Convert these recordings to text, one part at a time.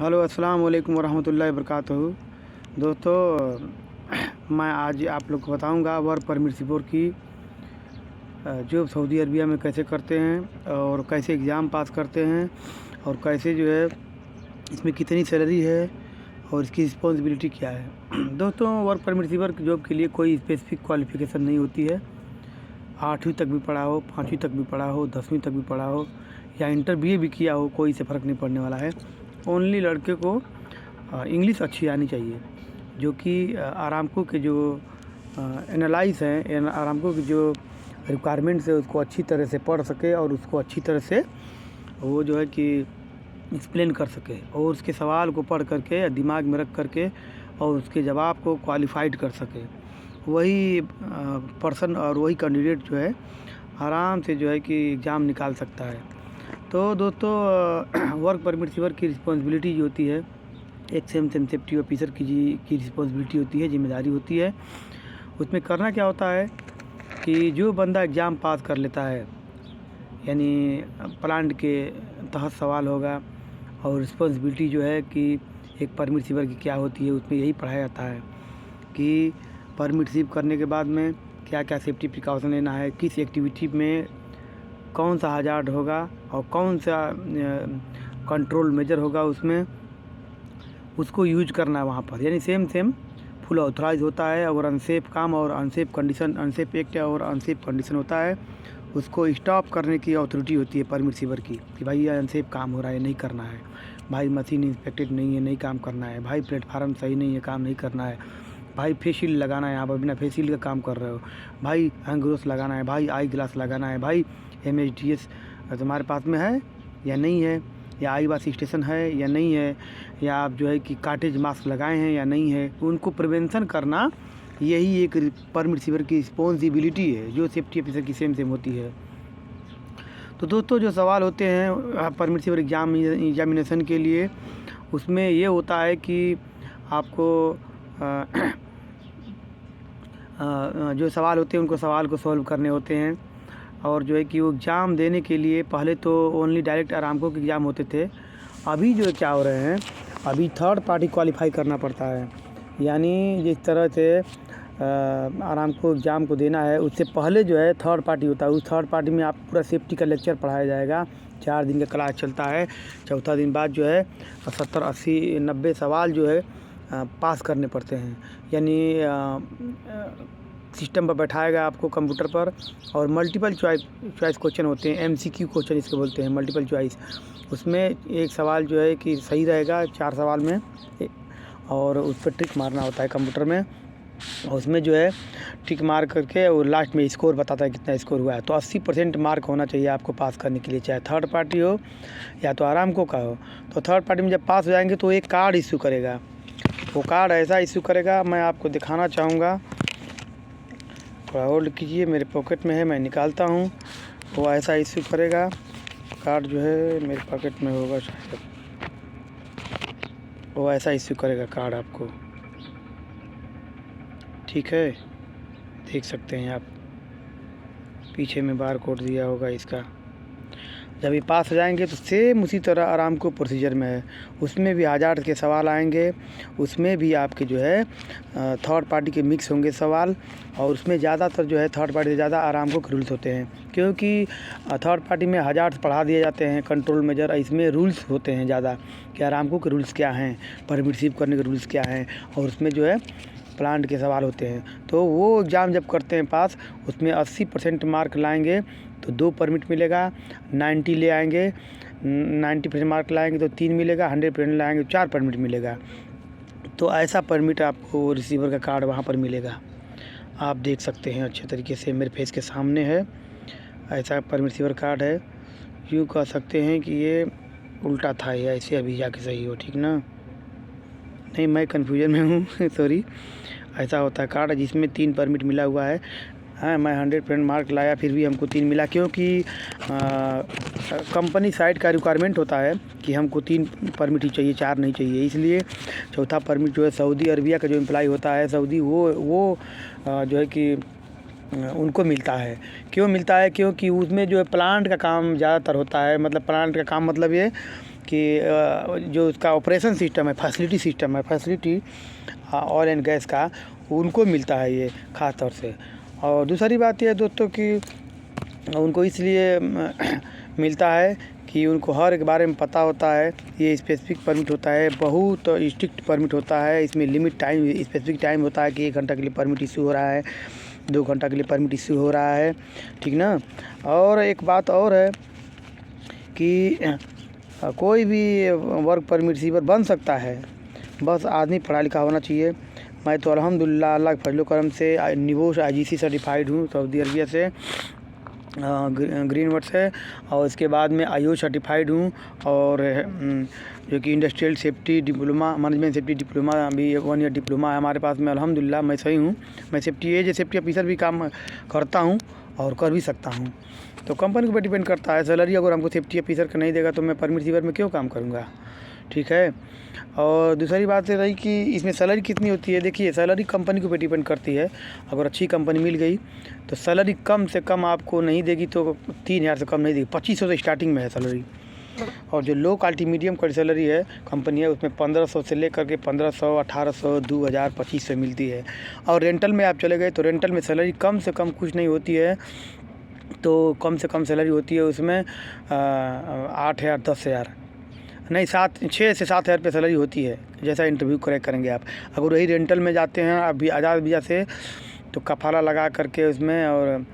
Hello अस्सलाम वालेकुम वरहमतुल्लाहि वबरकातुहू। दोस्तों, मैं आज आप लोग को बताऊंगा वर्क परमिट सिपोर की जो सऊदी अरबिया में कैसे करते हैं और कैसे एग्ज़ाम पास करते हैं और कैसे जो है इसमें कितनी सैलरी है और इसकी रिस्पॉन्सिबिलिटी क्या है। दोस्तों, वर्क परमिट सिपोर जॉब के लिए कोई स्पेसिफिक क्वालिफ़िकेशन नहीं होती है। 8वीं तक भी पढ़ा हो, 5वीं तक भी पढ़ा हो, 10वीं तक भी पढ़ा हो या इंटर BA भी किया हो, कोई से फ़र्क नहीं पड़ने वाला है। ओनली लड़के को इंग्लिश अच्छी आनी चाहिए, जो कि आरामको के जो एनालाइज हैं, आरामको की जो रिक्वायरमेंट्स है उसको अच्छी तरह से पढ़ सके और उसको अच्छी तरह से वो जो है कि एक्सप्लेन कर सके और उसके सवाल को पढ़ करके दिमाग में रख करके और उसके जवाब को क्वालिफाइड कर सके। वही पर्सन और वही कैंडिडेट जो है आराम से जो है कि एग्ज़ाम निकाल सकता है। तो दोस्तों, वर्क परमिट सिपोर की रिस्पॉन्सिबिलिटी जो होती है एक सेम सेफ्टी ऑफिसर की रिस्पॉन्सिबिलिटी होती है, जिम्मेदारी होती है। उसमें करना क्या होता है कि जो बंदा एग्ज़ाम पास कर लेता है, यानी प्लांट के तहत सवाल होगा और रिस्पॉन्सिबिलिटी जो है कि एक परमिट सिपोर की क्या होती है, उसमें यही पढ़ाया जाता है कि परमिट रिसीव करने के बाद में क्या क्या सेफ्टी प्रिकॉशन लेना है, किस एक्टिविटी में कौन सा हजार्ड होगा और कौन सा कंट्रोल मेजर होगा, उसमें उसको यूज करना है वहाँ पर। यानी सेम फुल ऑथराइज होता है। अगर अनसेफ काम और अनसेफ कंडीशन, अनसेफ एक्ट और अनसेफ कंडीशन होता है, उसको स्टॉप करने की अथॉरिटी होती है परमिट सिपोर की कि भाई ये अनसेफ काम हो रहा है, नहीं करना है, भाई मशीन इंस्पेक्टेड नहीं है, नहीं काम करना है, भाई प्लेटफार्म सही नहीं है, काम नहीं करना है, भाई फेस शील्ड लगाना है, आप बिना फेस शील्ड का काम कर रहे हो, भाई हैंड ग्लोव्स लगाना है, भाई आई ग्लास लगाना है, भाई MHDS तुम्हारे पास में है या नहीं है, या आई वाश स्टेशन है या नहीं है, या आप जो है कि काटेज मास्क लगाए हैं या नहीं है, उनको प्रिवेंशन करना यही एक परमिट सिपोर की रिस्पॉन्सिबिलिटी है, जो सेफ्टी ऑफिसर की सेम होती है। तो दोस्तों, जो सवाल होते हैं परमिट सिपोर एग्जामिनेशन के लिए, उसमें ये होता है कि आपको जो सवाल होते हैं उनको सवाल को सॉल्व करने होते हैं। और जो है कि वो एग्ज़ाम देने के लिए पहले तो ओनली डायरेक्ट आरामको के एग्ज़ाम होते थे। अभी जो क्या हो रहे हैं, अभी थर्ड पार्टी क्वालिफाई करना पड़ता है। यानी जिस तरह से आरामको एग्ज़ाम को देना है, उससे पहले जो है थर्ड पार्टी होता है। उस थर्ड पार्टी में आप पूरा सेफ्टी का लेक्चर पढ़ाया जाएगा। 4 दिन का क्लास चलता है। चौथा दिन बाद जो है 70, 80, 90 सवाल जो है पास करने पड़ते हैं। यानी सिस्टम पर बैठाएगा आपको कंप्यूटर पर और मल्टीपल चॉइस क्वेश्चन होते हैं, MCQ क्वेश्चन इसके बोलते हैं, मल्टीपल चॉइस। उसमें एक सवाल जो है कि सही रहेगा 4 सवाल में और उस पर टिक मारना होता है कंप्यूटर में। और उसमें जो है टिक मार करके और लास्ट में स्कोर बताता है कितना स्कोर हुआ है। तो 80% मार्क होना चाहिए आपको पास करने के लिए, चाहे थर्ड पार्टी हो या तो आरामको का हो। तो थर्ड पार्टी में जब पास हो जाएंगे तो एक कार्ड इशू करेगा। वो कार्ड ऐसा इशू करेगा, मैं आपको दिखाना चाहूँगा, थोड़ा होल्ड कीजिए, मेरे पॉकेट में है, मैं निकालता हूँ। वो ऐसा इशू करेगा कार्ड, जो है मेरे पॉकेट में होगा शायद। वो ऐसा इशू करेगा कार्ड आपको, ठीक है, देख सकते हैं आप, पीछे में बार कोड दिया होगा इसका। जब ये पास हो जाएंगे तो सेम उसी तरह आरामको प्रोसीजर में है, उसमें भी हज़ार के सवाल आएंगे। उसमें भी आपके जो है थर्ड पार्टी के मिक्स होंगे सवाल, और उसमें ज़्यादातर जो है थर्ड पार्टी से ज़्यादा आरामको के रूल्स होते हैं, क्योंकि थर्ड पार्टी में हज़ार पढ़ा दिए जाते हैं कंट्रोल मेजर। इसमें रूल्स होते हैं ज़्यादा कि आरामको के रूल्स क्या हैं, परमिट रिसीव करने के रूल्स क्या हैं, और उसमें जो है प्लांट के सवाल होते हैं। तो वो एग्ज़ाम जब करते हैं पास, उसमें 80% मार्क लाएंगे तो 2 परमिट मिलेगा। 90 ले आएंगे, 90% मार्क लाएंगे तो 3 मिलेगा। 100% लाएंगे तो 4 परमिट मिलेगा। तो ऐसा परमिट आपको रिसीवर का कार्ड वहाँ पर मिलेगा। आप देख सकते हैं अच्छे तरीके से, मेरे फेस के सामने है, ऐसा परमिट रिसीवर कार्ड है। यूँ कह सकते हैं कि ये उल्टा था, या ऐसे अभी जाके सही हो, ठीक ना? नहीं, मैं कन्फ्यूजन में हूँ सॉरी। ऐसा होता है कार्ड जिसमें 3 परमिट मिला हुआ है। हाँ, मैं 100% मार्क लाया, फिर भी हमको 3 मिला, क्योंकि कंपनी साइड का रिक्वायरमेंट होता है कि हमको 3 परमिट ही चाहिए, 4 नहीं चाहिए। इसलिए चौथा परमिट जो है सऊदी अरबिया का जो एम्प्लॉय होता है सऊदी, वो जो है कि उनको मिलता है। क्यों मिलता है? क्योंकि उसमें जो है प्लांट का काम ज़्यादातर होता है। मतलब प्लांट का काम मतलब ये कि जो उसका ऑपरेशन सिस्टम है, फैसिलिटी ऑयल एंड गैस का, उनको मिलता है ये ख़ास तौर से। और दूसरी बात यह है दोस्तों कि उनको इसलिए मिलता है कि उनको हर एक बारे में पता होता है। ये स्पेसिफिक परमिट होता है, बहुत स्ट्रिक्ट परमिट होता है। इसमें लिमिट टाइम, स्पेसिफिक टाइम होता है कि 1 घंटा के लिए परमिट इशू हो रहा है, 2 घंटा के लिए परमिट इशू हो रहा है, ठीक ना। और एक बात और है कि कोई भी वर्क परमिट रिसीवर बन सकता है, बस आदमी पढ़ा लिखा होना चाहिए। मैं तो अल्हम्दुलिल्लाह अल्लाह के फजल करम से निवोश IGC सर्टिफाइड हूँ सऊदी अरबिया से, ग्रीन वर्ड से। और इसके बाद में IO सर्टिफाइड हूँ, और जो कि industrial safety diploma, management safety diploma भी 1 ईयर डिप्लोमा है हमारे पास में। अल्हम्दुलिल्लाह मैं सही हूँ। मैं सेफ्टी ऑफिसर भी काम करता हूँ और कर भी सकता हूँ। तो कंपनी के ऊपर डिपेंड करता है। सैलरी अगर हमको सेफ्टी ऑफिसर का नहीं देगा तो मैं परमिट रिसीवर में क्यों काम करूँगा, ठीक है। और दूसरी बात ये रही कि इसमें सैलरी कितनी होती है। देखिए, सैलरी कंपनी के ऊपर डिपेंड करती है। अगर अच्छी कंपनी मिल गई तो सैलरी कम से कम आपको नहीं देगी, तो 3000 से कम नहीं देगी। 2500 से स्टार्टिंग में है सैलरी। और जो low quality medium quality salary है कंपनी है, उसमें 1500 से लेकर के 1500, 1800, 2000, 2500 मिलती है। और रेंटल में आप चले गए तो रेंटल में सैलरी कम से कम कुछ नहीं होती है, तो कम से कम सैलरी होती है उसमें 8000, 10000 नहीं, 6 से 7000 रुपये सैलरी होती है, जैसा इंटरव्यू क्रैक करेंगे आप। अगर वही रेंटल में जाते हैं अभी आज़ाद वीज़ा से, तो कफ़ाला लगा करके उसमें और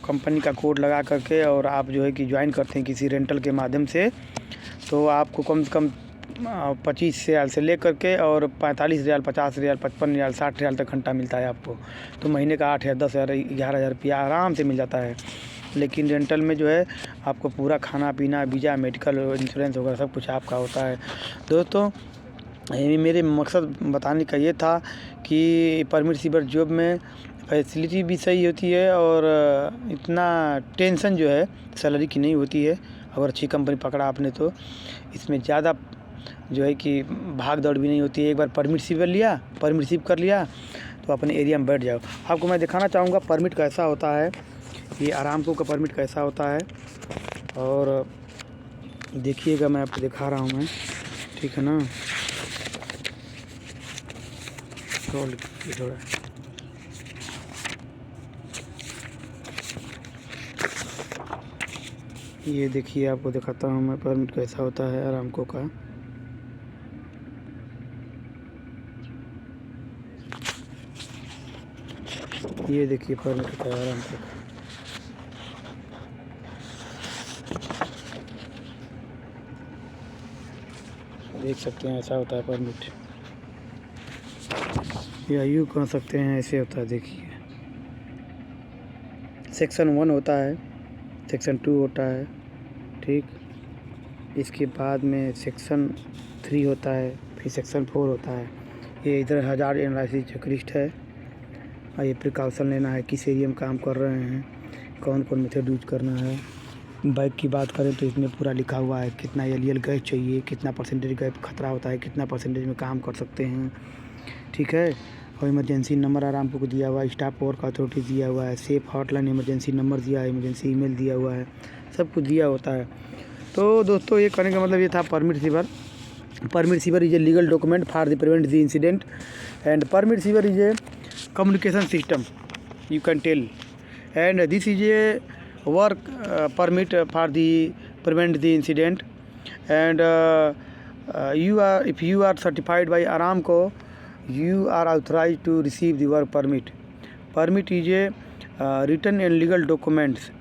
कंपनी का कोड लगा करके और आप जो है कि ज्वाइन करते हैं किसी रेंटल के माध्यम से, तो आपको कम से कम 25,000 से लेकर के और 45,000, 50,000, 55,000, 60,000 तक घंटा मिलता है आपको। तो महीने का 8,000, 10,000, 11,000 रुपया आराम से मिल जाता है। लेकिन रेंटल में जो है आपको पूरा खाना पीना, वीज़ा, मेडिकल इंश्योरेंस वगैरह सब कुछ आपका होता है। दोस्तों, मेरे मकसद बताने का ये था कि परमिट रिसीवर जॉब में फैसिलिटी भी सही होती है और इतना टेंशन जो है सैलरी की नहीं होती है। अगर अच्छी कंपनी पकड़ा आपने तो इसमें ज़्यादा जो है कि भाग दौड़ भी नहीं होती है। एक बार परमिट रिसीव कर लिया तो अपने एरिया में बैठ जाओ। आपको मैं दिखाना चाहूँगा परमिट कैसा होता है, ये आरामको का परमिट कैसा होता है। और देखिएगा, मैं आपको दिखा रहा हूँ मैं, ठीक है ना। थोड़ा ये देखिए, आपको दिखाता हूँ मैं परमिट कैसा होता है आरामको का। ये देखिए परमिट होता है आरामको का। देख सकते हैं ऐसा होता है परमिट, या यूँ कह सकते हैं ऐसे होता है। देखिए, सेक्शन 1 होता है, सेक्शन 2 होता है, ठीक। इसके बाद में सेक्शन 3 होता है, फिर सेक्शन 4 होता है। ये इधर 1000 NRC चेकलिस्ट है, और ये प्रिकॉशन लेना है किस एरिया में काम कर रहे हैं, कौन कौन मेथड यूज करना है। बाइक की बात करें तो इसमें पूरा लिखा हुआ है कितना LEL गैस चाहिए, कितना परसेंटेज गैस खतरा होता है, कितना परसेंटेज में काम कर सकते हैं, ठीक है। और इमरजेंसी नंबर आरामको को दिया हुआ है, स्टाफ वर्क अथॉरिटी दिया हुआ है, सेफ हॉटलाइन इमरजेंसी नंबर दिया है, इमरजेंसी ईमेल दिया हुआ है, सब कुछ दिया होता है। तो दोस्तों, ये कहने का मतलब ये था permit receiver is a legal document for the prevent the incident, and permit receiver is a communication system, you can tell, and this is a work permit for the prevent the incident. And if you are certified by Aramco, you are authorized to receive the work permit. Permit is a written and legal documents.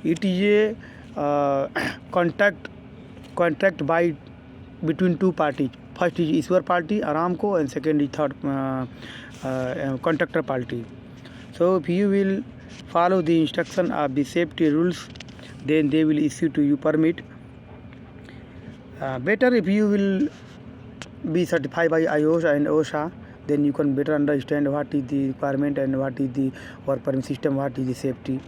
It is a contract by between two parties. First is issuer party Aramco, and second is third contractor party. So if you will follow the instruction of the safety rules, then they will issue to you permit. Better if you will be certified by IOS and OSHA, then you can better understand what is the requirement and what is the work permit system, what is the safety.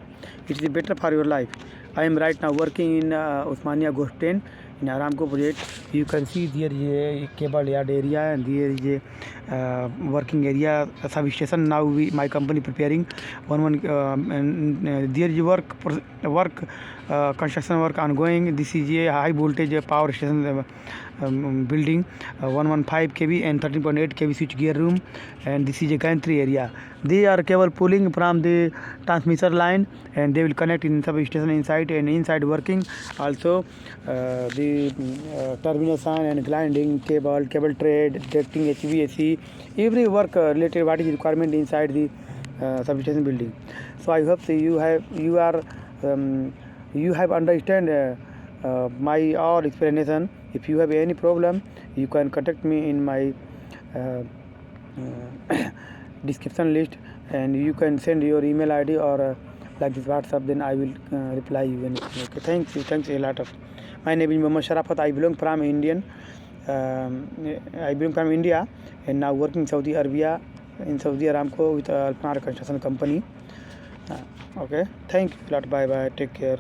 It is better for your life. I am right now working in Osmania Ghost 10 in Aramco project. You can see there is a cable yard area, and there is a working area substation. Now my company preparing and there is work construction work ongoing. This is a high voltage power station building, 115 kV and 13.8 kV switch gear room, and this is a gantry area. They are cable pulling from the transmission line, and they will connect in substation inside and inside working. Also the termination and grinding cable tray, detecting HVAC, every work related what is requirement inside the substation building. So I hope you have understand my all explanation. If you have any problem, you can contact me in my description list, and you can send your email ID or like this WhatsApp, then I will reply you anything. Okay, thanks a lot of. My name is Mohammad Sharafat. I belong from India, and now working in Saudi Arabia, in Saudi Aramco with Alpnar Construction Company. Okay, thank you a lot. Bye bye. Take care.